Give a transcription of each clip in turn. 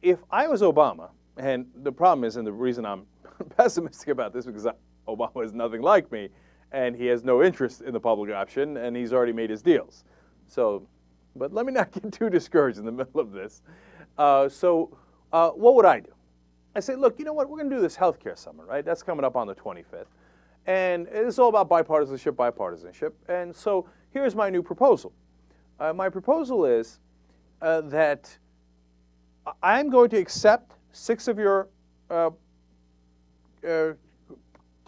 if I was Obama, and the problem is, and the reason I'm pessimistic about this, because Obama is nothing like me, and he has no interest in the public option, and he's already made his deals. So, but let me not get too discouraged in the middle of this. What would I do? I say, look, you know what? We're going to do this healthcare summit, right? That's coming up on the 25th. And it's all about bipartisanship. And so here's my new proposal. My proposal is that I'm going to accept 6 of your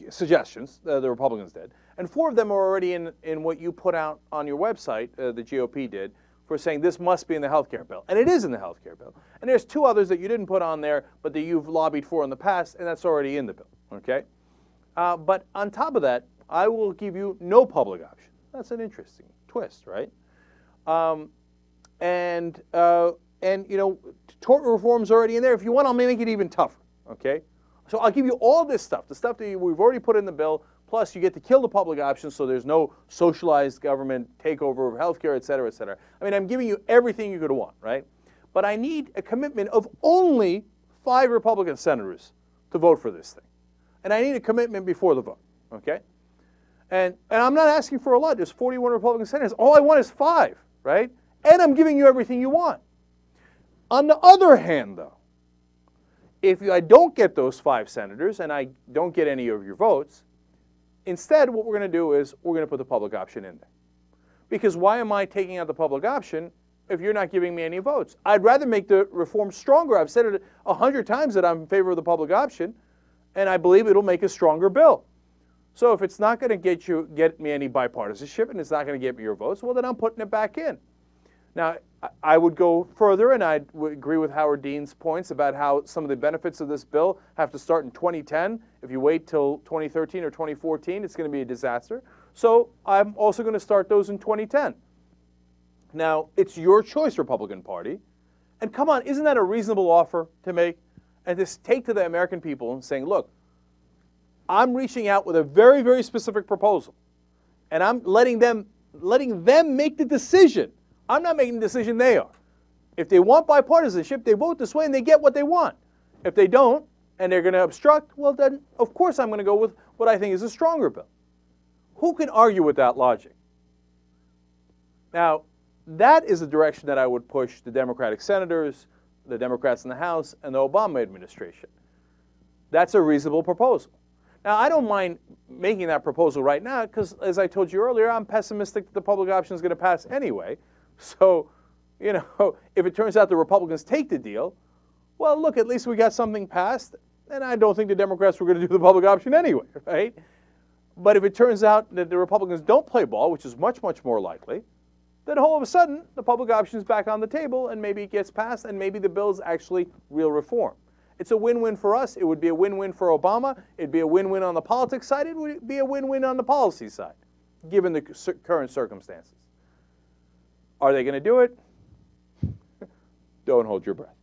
suggestions, the Republicans did, and 4 of them are already in what you put out on your website, the GOP did, for saying this must be in the health care bill. And it is in the health care bill. And there's 2 others that you didn't put on there, but that you've lobbied for in the past, and that's already in the bill, okay? But on top of that, I will give you no public option. That's an interesting twist, right? And you know, tort reform's already in there. If you want, I'll make it even tougher, okay? So I'll give you all this stuff, the stuff that we've already put in the bill, plus you get to kill the public option so there's no socialized government takeover of healthcare, et cetera, et cetera. I mean, I'm giving you everything you could want, right? But I need a commitment of only 5 Republican senators to vote for this thing. And I need a commitment before the vote, okay? And I'm not asking for a lot. There's 41 Republican senators. All I want is 5, right? And I'm giving you everything you want. On the other hand, though, if I don't get those 5 senators and I don't get any of your votes, instead what we're going to do is we're going to put the public option in there. Because why am I taking out the public option if you're not giving me any votes? I'd rather make the reform stronger. I've said it 100 times that I'm in favor of the public option, and I believe it'll make a stronger bill. So if it's not going to get me any bipartisanship and it's not going to get me your votes, well, then I'm putting it back in. Now, I would go further, and I would agree with Howard Dean's points about how some of the benefits of this bill have to start in 2010. If you wait till 2013 or 2014, it's going to be a disaster. So I'm also going to start those in 2010. Now, it's your choice, Republican Party. And come on, isn't that a reasonable offer to make? And just take to the American people and saying, look, I'm reaching out with a very, very specific proposal. And I'm letting them make the decision. I'm not making the decision, they are. If they want bipartisanship, they vote this way and they get what they want. If they don't, and they're going to obstruct, well then, of course I'm going to go with what I think is a stronger bill. Who can argue with that logic? Now, that is the direction that I would push the Democratic senators, the Democrats in the House, and the Obama administration. That's a reasonable proposal. Now, I don't mind making that proposal right now because, as I told you earlier, I'm pessimistic that the public option is going to pass anyway. So, you know, if it turns out the Republicans take the deal, well, look, at least we got something passed, and I don't think the Democrats were going to do the public option anyway, right? But if it turns out that the Republicans don't play ball, which is much, much more likely, then all of a sudden, the public option is back on the table, and maybe it gets passed, and maybe the bill is actually real reform. It's a win-win for us. It would be a win-win for Obama. It'd be a win-win on the politics side. It would be a win-win on the policy side, given the current circumstances. Are they going to do it? Don't hold your breath.